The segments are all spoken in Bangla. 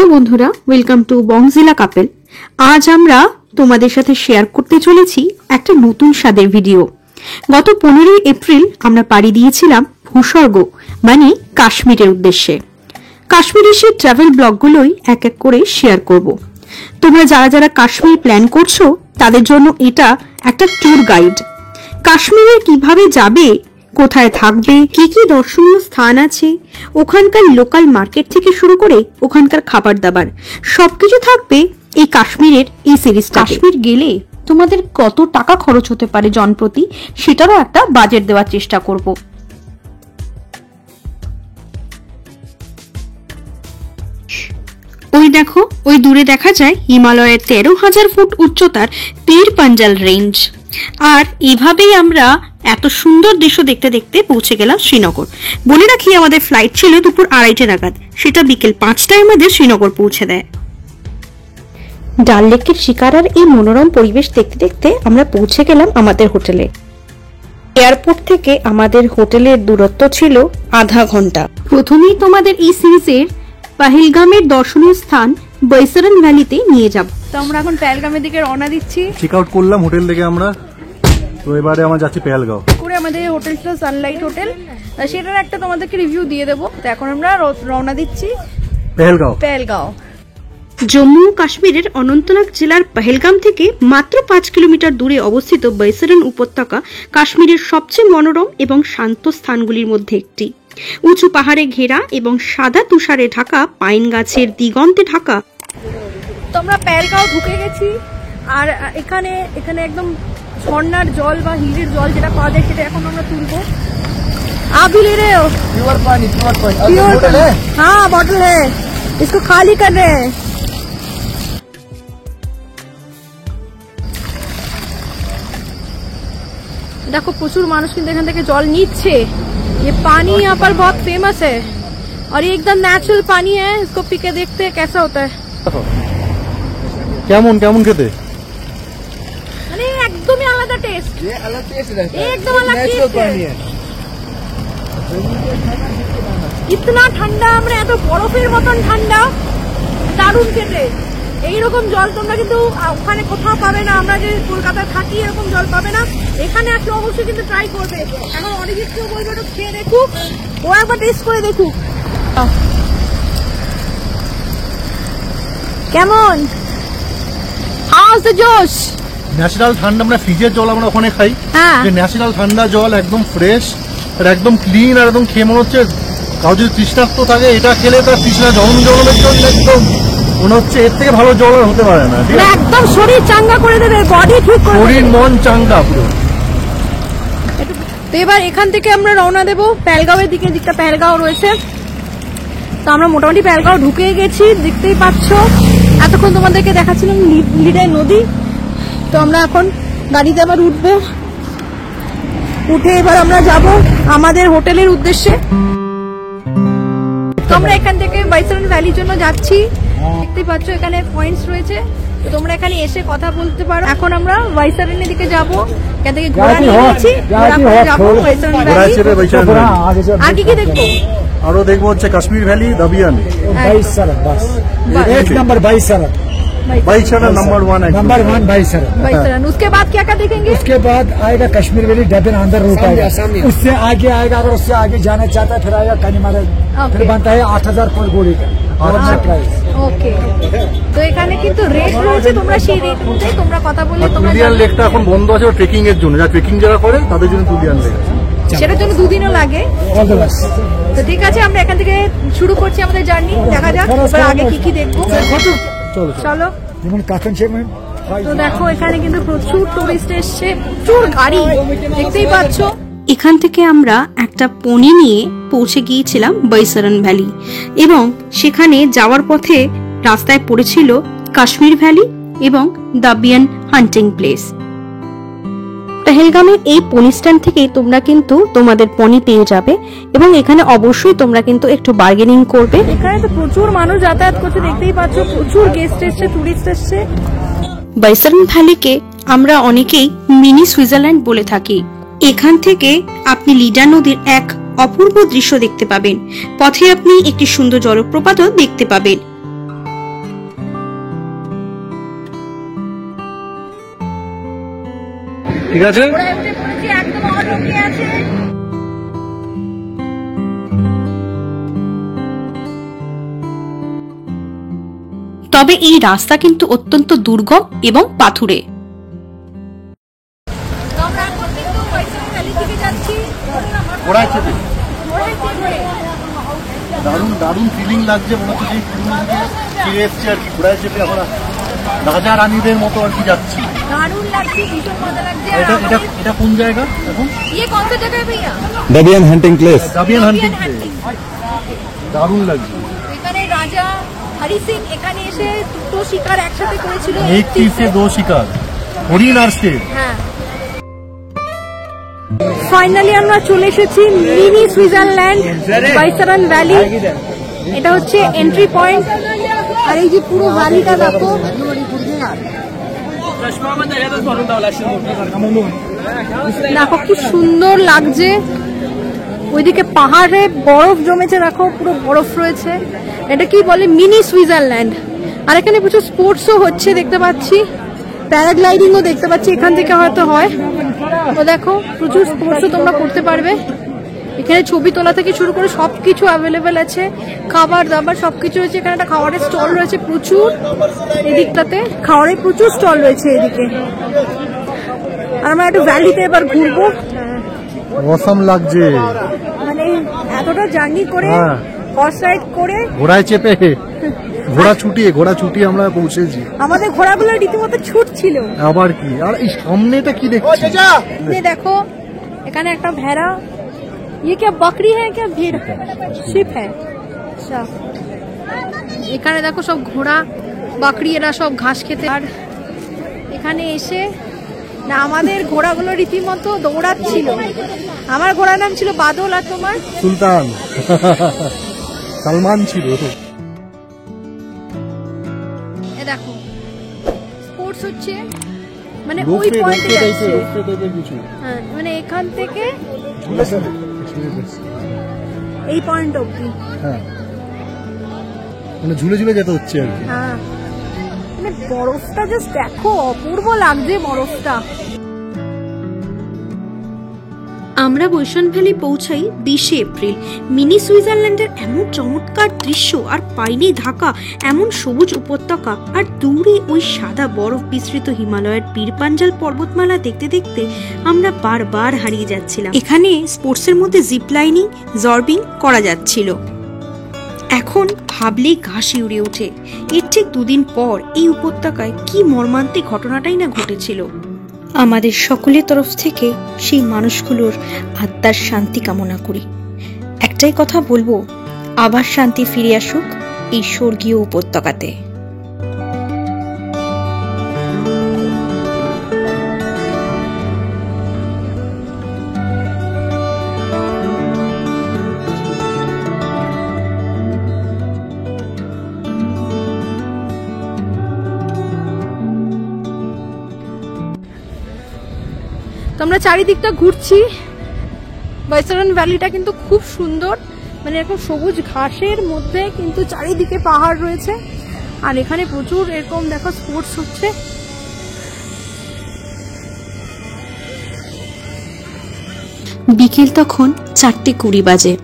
হ্যালো বন্ধুরা, ওয়েলকাম টু বংজিলা কাপেল। আজ আমরা তোমাদের সাথে শেয়ার করতে চলেছি একটা নতুন স্বাদের ভিডিও। গত 15 এপ্রিল আমরা পাড়ি দিয়েছিলাম ভূস্বর্গ মানে কাশ্মীরের উদ্দেশ্যে। কাশ্মীরের সেই ট্রাভেল ব্লগগুলোই এক এক করে শেয়ার করব। তোমরা যারা যারা কাশ্মীর প্ল্যান করছো তাদের জন্য এটা একটা ট্যুর গাইড। কাশ্মীরে কিভাবে যাবে, কোথায় থাকবে, কি কি দর্শনীয় স্থান আছে, ওখানকার লোকাল মার্কেট থেকে শুরু করে ওখানকার খাবার দাবার সবকিছু থাকবে এই কাশ্মীরের এই সিরিজটা। কাশ্মীর গেলে তোমাদের কত টাকা খরচ হতে পারে জনপ্রতি, সেটারও একটা বাজেট দেওয়ার চেষ্টা করব। ওই দেখো, ওই দূরে দেখা যায় হিমালয়ের 13,000 ফুট উচ্চতার পীর পাঞ্জাল রেঞ্জ। আর এভাবেই আমরা এত সুন্দর দৃশ্য দেখতে দেখতে পৌঁছে গেলাম শ্রীনগর। বলে রাখি, আমাদের ফ্লাইট ছিল দুপুর 2:30 নাগাদ, সেটা বিকেল 5টায় আমাদের শ্রীনগর পৌঁছে দেয়। ডাল লেকের শিকারার এই মনোরম পরিবেশ দেখতে দেখতে আমরা পৌঁছে গেলাম আমাদের হোটেলে। এয়ারপোর্ট থেকে আমাদের হোটেলের দূরত্ব ছিল আধা ঘন্টা। প্রথমেই তোমাদের এই সিরিজের পাহেলগামের দর্শনীয় স্থান বৈসারন ভ্যালিতে নিয়ে যাব। তো আমরা এখন পেহেলগামের দিকে রওনা দিচ্ছি। চেক আউট করলাম হোটেল থেকে আমরা, তো এবারে আমরা যাচ্ছি পেহেলগাঁও। করে আমাদের হোটেল ছিল সানলাইট হোটেল, সেটার একটা তোমাদেরকে রিভিউ দিয়ে দেবো। তো এখন আমরা রওনা দিচ্ছি পেহেলগাঁও। জম্মু ও কাশ্মীরের অনন্তনাগ জেলার পেহেলগাম থেকে মাত্র 5 কিলোমিটার দূরে অবস্থিত বৈসারন উপত্যকা কাশ্মীরের সবচেয়ে মনোরম এবং শান্ত স্থানগুলির মধ্যে একটি। উঁচু পাহাড়ে ঘেরা এবং সাদা তুষারে ঢাকা পাইন গাছের দিগন্তে ঢাকা। তো আমরা পেহেলগাঁও ঢুকে গেছি। আর এখানে একদম ঝর্ণার জল বা হিলের জল যেটা পাওয়া যায় সেটা এখন আমরা তুলবো। आप ले रहे हो? प्योर पानी। हाँ, बॉटल है, इसको खाली कर रहे हैं। देखो प्रचुर मानुष কিন্তু এখান থেকে জল নিচ্ছে। ये पानी यहाँ पर बहुत फेमस है और ये एकदम नेचुरल पानी है। इसको पी के देखते हैं कैसा होता है। কেমন খেতে? মানে একদমই আলাদা টেস্ট। ये अलग टेस्ट रहता है, एकदम अलग टेस्ट है। इतना ঠান্ডা, আমরা এত বরফের মতন ঠান্ডা, দারুণ খেতে। এইরকম জল তোমরা কিন্তু ওখানে কোথাও পাবে না। আমরা যে কলকাতায় থাকি এরকম জল পাবে না। এখানে আসলে অবশ্যই কিন্তু ট্রাই করবে। এখন অরিজিৎকেও বলবো একটু খেয়ে দেখুক, ও একবার টেস্ট করে দেখুক কেমন। হাউস দ্য জোশ। ন্যাচারাল ঠান্ডা, আমরা ফ্রিজের জল আমরা ওখানে খাই, যে ন্যাচারাল ঠান্ডা জল একদম ফ্রেশ আর একদম ক্লিন, আর একদম খেয়ে মনে হচ্ছে কাউ যদি তৃষ্ণার্ত থাকে এটা খেলে তার তৃষ্ণা জলের জন্য একদম মনে হচ্ছে এর থেকে ভালো জল আর হতে পারে না। একদম শরীর চাঙ্গা করে দেবে, বডি ঠিক করে দেবে, শরীর মন চাঙ্গা পুরো। তো এবার এখান থেকে আমরা রওনা দেবো পেহেলগাঁওয়ের দিকে, যেটা পেহেলগাঁও রয়েছে। তো আমরা মোটামুটি পেহেলগাঁও ঢুকে গেছি, দেখতেই পাচ্ছ। এতক্ষণ তোমাদেরকে দেখাচ্ছিলাম লিডাই নদী। তো আমরা এখন গাড়িতে আবার উঠে এবার আমরা যাব আমাদের হোটেলের উদ্দেশ্যে। তো আমরা এখান থেকে বৈসারন ভ্যালির জন্য যাচ্ছি। দেখতেই পাচ্ছ এখানে পয়েন্টস রয়েছে, তো তোমরা এখানে এসে কথা বলতে পারো। এখন আমরা বৈসারনের দিকে যাব। এখান থেকে ঘোড়া নিয়ে নিচ্ছি, যাবো বৈসারন ভ্যালি। আর কি কি দেখবো? আরো দেখবো হচ্ছে কাশ্মীর ভ্যালি, দাবিয়ান, एक नंबर बाईसरन नंबर 1 बाईसरन। उसके बाद क्या क्या देखेंगे? उसके बाद आएगा कश्मीर वैली, डबन अंदर रूट आएगा। उससे आगे आएगा, अगर उससे आगे जाना चाहता है फिर आएगा कनीमारा। फिर बनता है 8,000 पर गोली का प्राइस। ওকে, তো এখানে কিন্তু রেট রয়েছে, তোমরা সেই রেট অনুযায়ী তোমরা কথা বললে। তুলিয়ান লেকটা এখন বন্ধ আছে ট্রেকিং এর জন্য, যারা ট্রেকিং যারা করে তাদের জন্য তুলিয়ান লেক, সেটার জন্য 2 দিনও লাগে। তো ঠিক আছে, আমরা এখান থেকে শুরু করছি আমাদের জার্নি। দেখা যাক এবার আগে কি কি দেখবো। চলো। তো দেখো এখানে কিন্তু প্রচুর টুরিস্ট এসছে, প্রচুর গাড়ি, দেখতেই পাচ্ছ। এখান থেকে আমরা একটা পনি নিয়ে পৌঁছে গিয়েছিলাম বৈসারন ভ্যালি, এবং সেখানে যাওয়ার পথে রাস্তায় পড়েছিল কাশ্মীর ভ্যালি এবং দাবিয়ান হান্টিং প্লেস। পেহেলগামের এই পনি স্ট্যান্ড থেকে তোমরা কিন্তু তোমাদের পনি পেয়ে যাবে, এবং এখানে অবশ্যই তোমরা কিন্তু একটু বার্গেনিং করবে। এখানে তো প্রচুর মানুষ যাতায়াত করছে, দেখতেই পাচ্ছ, প্রচুর গেস্ট এসছে, টুরিস্ট এসছে। বৈসারন ভ্যালিকে আমরা অনেকেই মিনি সুইজারল্যান্ড বলে থাকি। এখান থেকে আপনি লিডা নদীর এক অপূর্ব দৃশ্য দেখতে পাবেন। পথে আপনি একটি সুন্দর জলপ্রপাতও দেখতে পাবেন। ঠিক আছে। ঘোড়ায় উঠে পড়েছি, একদম অটোকে আছে। তবে এই রাস্তা কিন্তু অত্যন্ত দুর্গম এবং পাথুরে। তো আমরা এখন কিন্তু বৈষ্ণব ভ্যালি থেকে যাচ্ছি ঘোড়ায় চেপে ঘোড়ায় চেপে। দারুণ দারুণ ফিলিং লাগছে, মনে হচ্ছে সেই পুরনো দিকে ফিরে এসছে আর কি। ঘোড়ায় চেপে আমরা রাজা রানীদের মতো আর কি যাচ্ছি। দারুণ লাগছে, ভীষণ মজা লাগছে। আর এটা এটা আমাদের- এটা কোন জায়গা এখন? ये कौन सा जगह है भैया? Dabian hunting place. জাবিয়ান হান্টিং Indian প্লেস। hunting। দারুণ লাগছে। এখানে রাজা হরি সিং এখানে এসে দুটো শিকার একসাথে করেছিল। এক তীর সে দো শিকার, হরিণ আর শের। হ্যাঁ। ফাইনালি আমরা চলে এসেছি মিনি সুইজারল্যান্ড বাইসারান ভ্যালি। এটা হচ্ছে এন্ট্রি পয়েন্ট। আর এই যে পুরো ভ্যালিটা দেখো, দেখো কি সুন্দর লাগছে। ওইদিকে পাহাড়ে বরফ জমেছে, দেখো পুরো বরফ রয়েছে। এটা কি বলে, মিনি সুইজারল্যান্ড। আর এখানে প্রচুর স্পোর্টসও হচ্ছে দেখতে পাচ্ছি, প্যারাগ্লাইডিংও দেখতে পাচ্ছি, এখান থেকে হয়তো হয়। তো দেখো প্রচুর স্পোর্টসও তোমরা করতে পারবে। এখানে ছবি তোলা থেকে শুরু করে সবকিছু অ্যাভেলেবেল আছে, খাবার দাবার সবকিছু রয়েছে। এখানে একটা খাবারের স্টল রয়েছে প্রচুর, এদিকটাতে খাবারের প্রচুর স্টল রয়েছে এদিকে। আর আমরা একটু ভ্যালিতে এবার ঘুরবো। অসাম লাগছে। মানে এতটা জার্নি করে, হ্যাঁ। হর্স রাইড করে, ঘোড়ায় চেপে ঘোড়া ছুটিয়ে আমরা পৌঁছেছি। আমাদের ঘোড়াগুলো রীতিমতো ছুটছিল। আবার কি, আর এই সামনেটা কি দেখছি? ये देखो, এখানে একটা ভেড়া। ये क्या बकरी है क्या भेड़? शिप है। अच्छा, এখানে দেখো সব ঘোড়া বাকরি এরা সব ঘাস খেতে। আর এখানে এসে না আমাদের ঘোড়াগুলো রীতিমতো দৌড়াচ্ছিল। আমার ঘোড়ার নাম ছিল বাদল, আর তোমার? সুলতান। সালমান ছিল। এ দেখো স্পোর্টস হচ্ছে, মানে ওই রোপওয়ে পয়েন্টে যাচ্ছে। টাইপের কিছু। হ্যাঁ, মানে এখান থেকে এই পয়েন্ট অবধি। হ্যাঁ, মানে ঝুলে ঝুলে যেতে হচ্ছে আর কি। হ্যাঁ, মানে বরফটা জাস্ট দেখো, অপূর্ব লাগছে বরফটা। আমরা বৈষ্ণব ভ্যালি পৌঁছাই 20 এপ্রিল। মিনি সুইজারল্যান্ডের এমন চমৎকার দৃশ্য, আর পাইনে ঢাকা এমন সবুজ উপত্যকা, আর দূরে ওই সাদা বরফ বিস্তৃত হিমালয়ের পীরপাঞ্জাল পর্বতমালা দেখতে দেখতে আমরা বারবার হারিয়ে যাচ্ছিলাম। এখানে স্পোর্টসের মধ্যে জিপ লাইনিং, জর্বিং করা যাচ্ছিল। এখন ভাবলেই গা শিউরে ওঠে। এর ঠিক 2 দিন পর এই উপত্যকায় কি মর্মান্তিক ঘটনাটাই না ঘটেছিল। আমাদের সকলের তরফ থেকে সেই মানুষগুলোর আত্মার শান্তি কামনা করি। একটাই কথা বলবো, আবার শান্তি ফিরে আসুক এই স্বর্গীয় উপত্যকাতে। তো আমরা চারিদিকটা ঘুরছি। বাইসারান ভ্যালিটা কিন্তু খুব সুন্দর, মানে এরকম সবুজ ঘাসের মধ্যে কিন্তু চারিদিকে পাহাড় রয়েছে। আর এখানে প্রচুর এরকম দেখো স্পোর্টস হচ্ছে। বিকেল তখন 4:20 বাজে।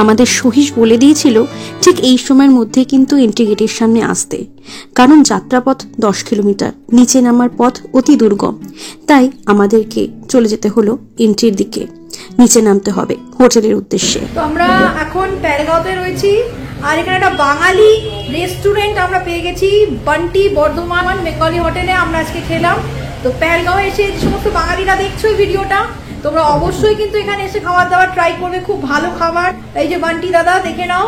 আমাদের সহিস বলে দিয়েছিল ঠিক এই সময়ের মধ্যে কিন্তু এন্ট্রি গেটের সামনে আসতে, কারণ যাত্রাপথ 10 কিলোমিটার, নিচে নামার পথ অতি দুর্গম। তাই আমাদেরকে চলে যেতে হলো এন্ট্রির দিকে, নিচে নামতে হবে হোটেলের উদ্দেশ্যে। তো আমরা এখন প্যারগাঁওতে রয়েছি। আর এখানে একটা বাঙালি রেস্টুরেন্ট আমরা পেয়ে গেছি, বান্টি বর্ধমান বেঙ্গলি হোটেলে আমরা আজকে খেলাম। তো প্যারগাঁও এসে যে সমস্ত বাঙালিরা দেখছো এই ভিডিওটা, তোমরা অবশ্যই কিন্তু এখানে এসে খাবার দাবার ট্রাই করবে, খুব ভালো খাবার। এই যে বান্টি দাদা, দেখে নাও।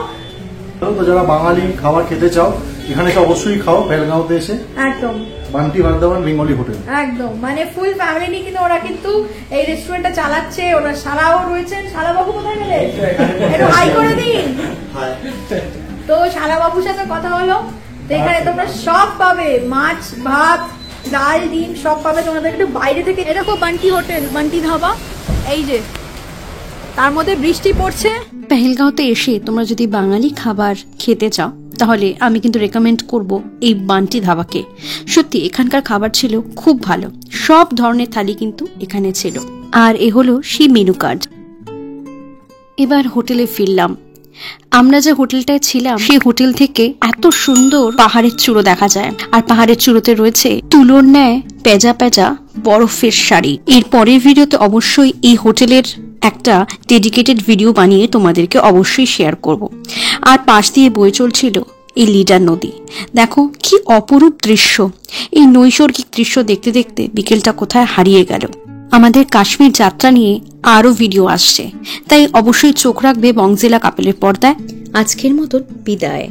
তো যারা বাঙালি খাবার খেতে চাও এখানে এসে অবশ্যই খাও, বেলগাঁওতে এসে একদম বান্টি বর্ধমান বেঙ্গলি হোটেল। একদম মানে ফুল ফ্যামিলি নিয়ে কিন্তু ওরা কিন্তু এই রেস্টুরেন্টটা চালাচ্ছে। ওরা শালাও রয়েছেন। শালাবাবু কোথায় গেলে? একটু হাই করে দিন। তো শালাবাবুর সাথে কথা হলো। তো এখানে তোমরা সব পাবে, মাছ ভাত ডাল ডিম সব পাবে। তোমাদের একটু বাইরে থেকে এরকম বান্টি হোটেল, বান্টি ধাবা, এই যে তার মধ্যে বৃষ্টি পড়ছে। পেহেলগাঁওতে এসে তোমরা যদি বাঙালি খাবার খেতে চাও তাহলে আমি কিন্তু রেকমেন্ড করব এই বান্টি ধাবাকে। সত্যি এখানকার খাবার ছিল খুব ভালো, সব ধরনের থালি কিন্তু এখানে ছিল। আর এ হলো সেই মেনু কার্ড। এবার হোটেলে ফিরলাম। আমরা যে হোটেলটায় ছিলাম সেই হোটেল থেকে এত সুন্দর পাহাড়ের চূড়ো দেখা যায়, আর পাহাড়ের চূড়োতে রয়েছে তুলোর ন্যায় পেঁজা পেঁজা বরফের শাড়ি। এর পরের ভিডিওতে অবশ্যই এই হোটেলের একটা ডেডিকেটেড ভিডিও বানিয়ে তোমাদেরকে অবশ্যই শেয়ার করব। আর পাশ দিয়ে বয়ে চলছিল এই লিডার নদী। দেখো কি অপরূপ দৃশ্য। এই নৈসর্গিক দৃশ্য দেখতে দেখতে বিকেলটা কোথায় হারিয়ে গেল। আমাদের কাশ্মীর যাত্রা নিয়ে আরো ভিডিও আসছে, তাই অবশ্যই চোখ রাখবে বংজিলা কাপেলের পর্দায়। আজকের মতন বিদায়।